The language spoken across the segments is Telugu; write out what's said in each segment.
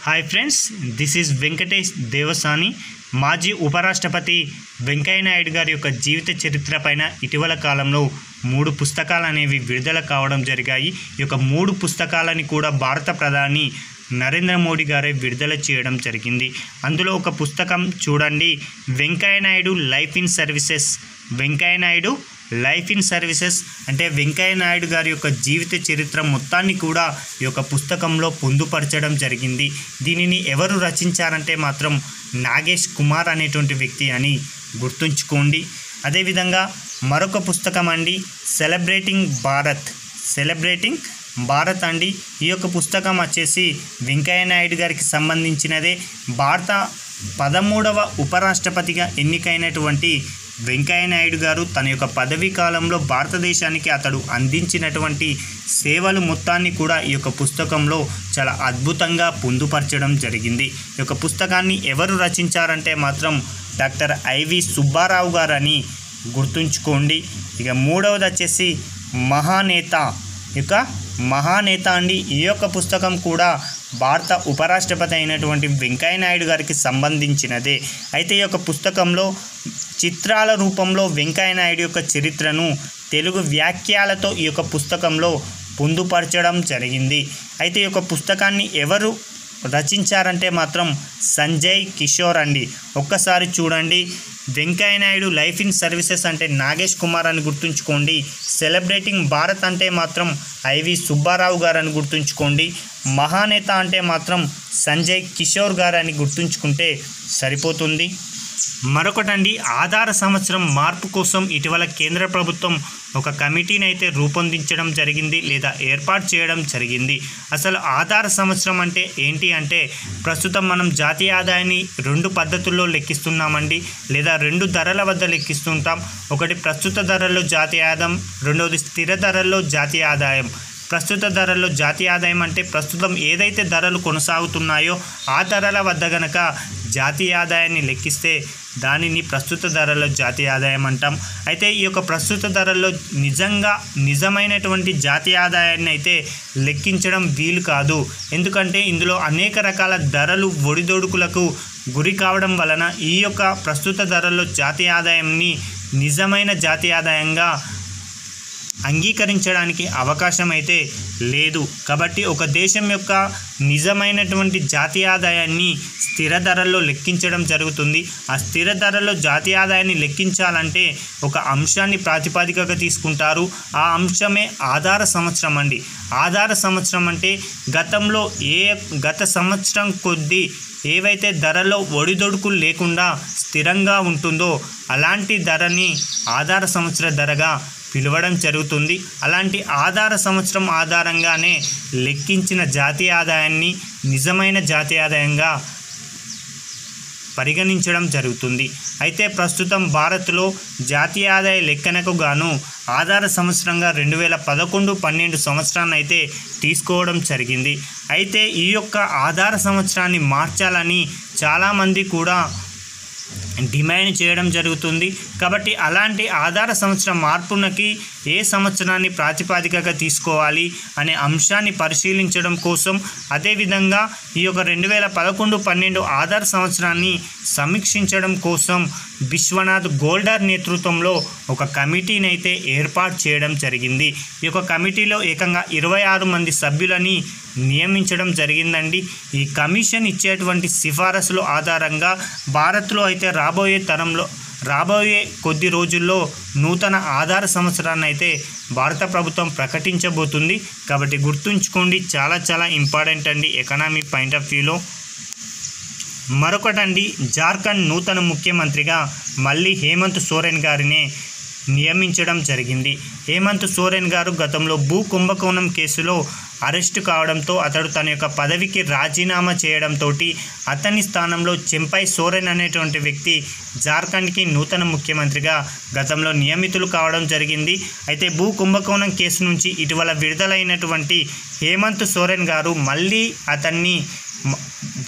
Hi friends, this is Venkatesh Devasani. మాజీ ఉపరాష్ట్రపతి వెంకయ్య నాయుడు గారి యొక్క జీవిత చరిత్ర పైన ఇటీవల కాలంలో 3 పుస్తకాలు అనేవి విడుదల కావడం జరిగాయి. ఈ యొక్క 3 పుస్తకాలని కూడా భారత ప్రధాని నరేంద్ర మోడీ గారే విడుదల చేయడం జరిగింది. అందులో ఒక పుస్తకం చూడండి, Venkaiah Naidu life in services. Venkaiah Naidu life in services అంటే వెంకయ్య నాయుడు గారి యొక్క జీవిత చరిత్ర మొత్తాన్ని కూడా ఈ యొక్క పుస్తకంలో పొందుపరచడం జరిగింది. దీనిని ఎవరు రచించారంటే మాత్రం నాగేష్ కుమార్ అనేటువంటి వ్యక్తి అని గుర్తుంచుకోండి. అదేవిధంగా మరొక పుస్తకం అండి, సెలబ్రేటింగ్ భారత్ అండి. ఈ యొక్క పుస్తకం వచ్చేసి వెంకయ్య నాయుడు గారికి సంబంధించినదే. భారత 13వ ఉపరాష్ట్రపతిగా ఎన్నికైనటువంటి వెంకయ్య నాయుడు గారు తన యొక్క పదవీ కాలంలో భారతదేశానికి అతడు అందించినటువంటి సేవలు మొత్తాన్ని కూడా ఈ యొక్క పుస్తకంలో చాలా అద్భుతంగా పొందుపరచడం జరిగింది. ఈ యొక్క పుస్తకాన్ని ఎవరు రచించారంటే మాత్రం డాక్టర్ ఐవి సుబ్బారావు గారని గుర్తుంచుకోండి. ఇక మూడవది వచ్చేసి మహానేత అండి. ఈ యొక్క పుస్తకం కూడా భారత ఉపరాష్ట్రపతి అయినటువంటి వెంకయ్య నాయుడు గారికి సంబంధించినదే. అయితే ఈ యొక్క పుస్తకంలో చిత్రాల రూపంలో వెంకయ్య నాయుడు యొక్క చరిత్రను తెలుగు వ్యాఖ్యలతో ఈ యొక్క పుస్తకంలో పొందుపరచడం జరిగింది. అయితే ఈ యొక్క పుస్తకాన్ని ఎవరు రచించారంటే మాత్రం సంజయ్ కిషోర్ అండి. ఒక్కసారి చూడండి, Venkaiah Naidu life in services అంటే నాగేష్ కుమార్ అని గుర్తుంచుకోండి. సెలబ్రేటింగ్ భారత్ అంటే మాత్రం ఐవి సుబ్బారావు గారు అని గుర్తుంచుకోండి. మహానేత అంటే మాత్రం సంజయ్ కిషోర్ గారు అని గుర్తుంచుకుంటే సరిపోతుంది. మరొకటండి, ఆధార సంవత్సరం మార్పు కోసం ఇటీవల కేంద్ర ప్రభుత్వం ఒక కమిటీని అయితే రూపొందించడం జరిగింది లేదా ఏర్పాటు చేయడం జరిగింది. అసలు ఆధార సంవత్సరం అంటే ఏంటి అంటే, ప్రస్తుతం మనం జాతీయ ఆదాయాన్ని 2 పద్ధతుల్లో లెక్కిస్తున్నామండి, లేదా 2 ధరల వద్ద లెక్కిస్తుంటాం. ఒకటి ప్రస్తుత ధరల్లో జాతీయ ఆదాయం, రెండవది స్థిర ధరల్లో జాతీయ ఆదాయం. ప్రస్తుత ధరల్లో జాతీయ ఆదాయం అంటే ప్రస్తుతం ఏదైతే ధరలు కొనసాగుతున్నాయో ఆ ధరల వద్ద గనక జాతీయ ఆదాయాన్ని లెక్కిస్తే దానిని ప్రస్తుత ధరల్లో జాతీయ ఆదాయం అంటాం. అయితే ఈ యొక్క ప్రస్తుత ధరల్లో నిజమైనటువంటి జాతీయ ఆదాయాన్ని అయితే లెక్కించడం వీలు కాదు. ఎందుకంటే ఇందులో అనేక రకాల ధరలు ఒడిదొడుకులకు గురి కావడం వలన ఈ యొక్క ప్రస్తుత ధరల్లో జాతీయ ఆదాయాన్ని నిజమైన జాతీయ ఆదాయంగా అంగీకరించడానికి అవకాశం అయితే లేదు. కాబట్టి ఒక దేశం యొక్క నిజమైనటువంటి జాతీయ ఆదాయాన్ని స్థిర ధరల్లో లెక్కించడం జరుగుతుంది. ఆ స్థిర ధరల్లో జాతీయ ఆదాయాన్ని లెక్కించాలంటే ఒక అంశాన్ని ప్రాతిపదికగా తీసుకుంటారు. ఆ అంశమే ఆధార సంవత్సరం అండి. ఆధార సంవత్సరం అంటే గత సంవత్సరం కొద్దీ ఏవైతే ధరలో ఒడిదొడుకులు లేకుండా స్థిరంగా ఉంటుందో అలాంటి ధరని ఆధార సంవత్సర ధరగా పిలవడం జరుగుతుంది. అలాంటి ఆధార సంవత్సరం ఆధారంగానే లెక్కించిన జాతీయ ఆదాయాన్ని నిజమైన జాతీయ ఆదాయంగా పరిగణించడం జరుగుతుంది. అయితే ప్రస్తుతం భారత్లో జాతీయ ఆదాయ లెక్కనకు గాను ఆధార సంవత్సరంగా 2011-12 సంవత్సరాన్ని అయితే తీసుకోవడం జరిగింది. అయితే ఈ యొక్క ఆధార సంవత్సరాన్ని మార్చాలని చాలామంది కూడా డిమాండ్ చేయడం జరుగుతుంది. కాబట్టి అలాంటి ఆధార సంవత్సరం మార్పునకి ఏ సంవత్సరాన్ని ప్రాతిపదికగా తీసుకోవాలి అనే అంశాన్ని పరిశీలించడం కోసం, అదేవిధంగా ఈ యొక్క 2011-12 ఆధార సంవత్సరాన్ని సమీక్షించడం కోసం విశ్వనాథ్ గోల్డర్ నేతృత్వంలో ఒక కమిటీని అయితే ఏర్పాటు చేయడం జరిగింది. ఈ యొక్క కమిటీలో ఏకంగా 26 మంది సభ్యులని నియమించడం జరిగిందండి. ఈ కమిషన్ ఇచ్చేటువంటి సిఫారసుల ఆధారంగా భారత్లో అయితే రాబోయే కొద్ది రోజుల్లో నూతన ఆధార సంవత్సరాన్ని అయితే భారత ప్రభుత్వం ప్రకటించబోతుంది. కాబట్టి గుర్తుంచుకోండి, చాలా చాలా ఇంపార్టెంట్ అండి ఎకనామీ పాయింట్ ఆఫ్ వ్యూలో. మరొకటండి, జార్ఖండ్ నూతన ముఖ్యమంత్రిగా మళ్ళీ హేమంత్ సోరెన్ గారినే నియమించడం జరిగింది. హేమంత్ సోరెన్ గారు గతంలో భూ కుంభకోణం కేసులో అరెస్టు కావడంతో అతడు తన యొక్క పదవికి రాజీనామా చేయడంతో అతని స్థానంలో చెంపై సోరెన్ అనేటువంటి వ్యక్తి జార్ఖండ్కి నూతన ముఖ్యమంత్రిగా గతంలో నియమితులు కావడం జరిగింది. అయితే భూ కుంభకోణం కేసు నుంచి ఇటీవల విడుదలైనటువంటి హేమంత్ సోరెన్ గారు మళ్ళీ అతన్ని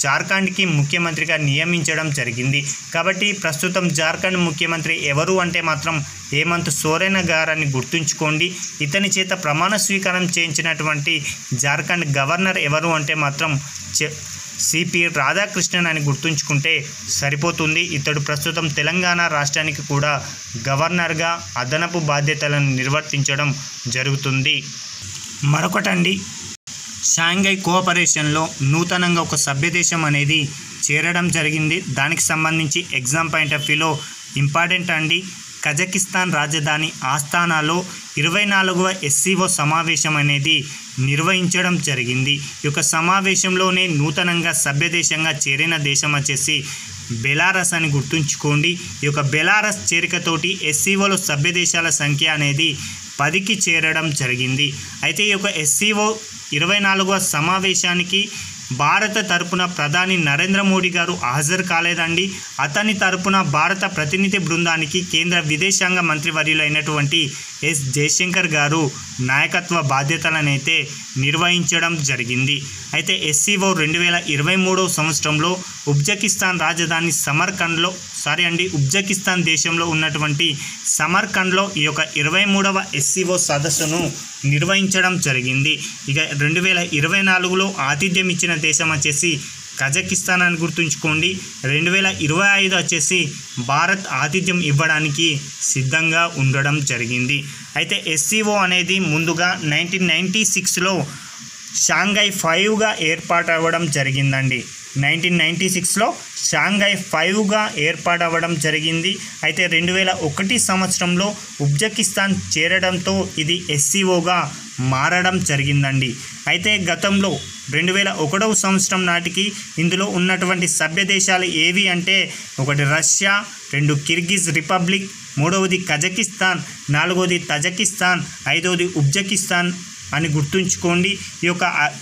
జార్ఖండ్కి ముఖ్యమంత్రిగా నియమించడం జరిగింది. కాబట్టి ప్రస్తుతం జార్ఖండ్ ముఖ్యమంత్రి ఎవరు అంటే మాత్రం హేమంత్ సోరెన్ గారని గుర్తుంచుకోండి. ఇతని చేత ప్రమాణ స్వీకారం చేయించినటువంటి జార్ఖండ్ గవర్నర్ ఎవరు అంటే మాత్రం సిపి రాధాకృష్ణన్ అని గుర్తుంచుకుంటే సరిపోతుంది. ఇతడు ప్రస్తుతం తెలంగాణ రాష్ట్రానికి కూడా గవర్నర్గా అదనపు బాధ్యతలను నిర్వర్తించడం జరుగుతుంది. మరొకటండి, షాంఘై కోఆపరేషన్లో నూతనంగా ఒక సభ్యదేశం అనేది చేరడం జరిగింది. దానికి సంబంధించి ఎగ్జామ్ పాయింట్ ఆఫ్ వ్యూలో ఇంపార్టెంట్ అండి. కజకిస్తాన్ రాజధాని ఆస్తానాలో 24వ SCO సమావేశం అనేది నిర్వహించడం జరిగింది. ఈ యొక్క సమావేశంలోనే నూతనంగా సభ్యదేశంగా చేరిన దేశం వచ్చేసి బెలారస్ అని గుర్తుంచుకోండి. ఈ యొక్క బెలారస్ చేరికతోటి SCOలో సభ్యదేశాల సంఖ్య అనేది 10కి చేరడం జరిగింది. అయితే ఈ యొక్క SCO 24వ సమావేశానికి భారత తరపున ప్రధాని నరేంద్ర మోడీ గారు హాజరు కాలేదండి. అతని తరపున భారత ప్రతినిధి బృందానికి కేంద్ర విదేశాంగ మంత్రివర్యులైనటువంటి ఎస్ జయశంకర్ గారు నాయకత్వ బాధ్యతలనైతే నిర్వహించడం జరిగింది. అయితే SCO 2023 సంవత్సరంలో ఉజ్బెకిస్తాన్ రాజధాని ఉజ్బెకిస్తాన్ దేశంలో ఉన్నటువంటి సమర్కండ్లో ఈ యొక్క 23వ SCO సదస్సును నిర్వహించడం జరిగింది. ఇక 2024లో ఆతిథ్యం ఇచ్చిన దేశం వచ్చేసి కజకిస్తాన్ అని గుర్తుంచుకోండి. 2025 వచ్చేసి భారత్ ఆతిథ్యం ఇవ్వడానికి సిద్ధంగా ఉండడం జరిగింది. అయితే SCO అనేది ముందుగా 1996లో షాంఘై 5గా ఏర్పాటవ్వడం జరిగిందండి. 1996లో షాంఘై 5గా ఏర్పాటవ్వడం జరిగింది. అయితే 2001 సంవత్సరంలో ఉజ్బెకిస్తాన్ చేరడంతో ఇది SCOగా మారడం జరిగిందండి. అయితే గతంలో 2001వ సంవత్సరం నాటికి ఇందులో ఉన్నటువంటి సభ్య దేశాలు ఏవి అంటే, ఒకటి రష్యా, 2 కిర్గిజ్ రిపబ్లిక్, 3వది కజకిస్తాన్, 4వది తజకిస్తాన్, 5వది ఉజ్బెకిస్తాన్ అని గుర్తుంచుకోండి.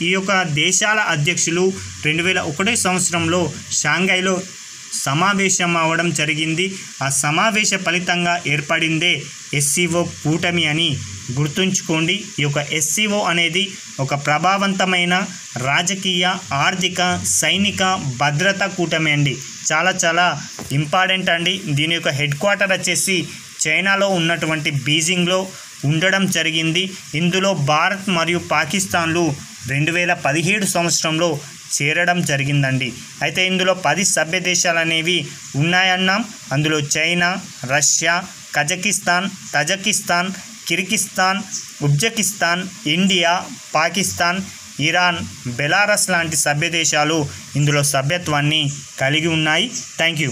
ఈ యొక్క దేశాల అధ్యక్షులు 2001 సంవత్సరంలో షాంఘైలో సమావేశం అవ్వడం జరిగింది. ఆ సమావేశ ఫలితంగా ఏర్పడిందే SCO కూటమి అని గుర్తుంచుకోండి. ఈ యొక్క SCO అనేది ఒక ప్రభావవంతమైన రాజకీయ, ఆర్థిక, సైనిక, భద్రతా కూటమి అండి. చాలా ఇంపార్టెంట్ అండి. దీని యొక్క హెడ్ క్వార్టర్ వచ్చేసి చైనాలో ఉన్నటువంటి బీజింగ్లో ఉండడం జరిగింది. ఇందులో భారత్ మరియు పాకిస్తాన్లు 2017 సంవత్సరంలో చేరడం జరిగిందండి. అయితే ఇందులో 10 సభ్య దేశాలు అనేవి ఉన్నాయన్నాం. అందులో China, Russia, Kazakhstan, Tajikistan, Kyrgyzstan, Uzbekistan, India, Pakistan, Iran, Belarus లాంటి సభ్య దేశాలు ఇందులో సభ్యత్వాన్ని కలిగి ఉన్నాయి. Thank you.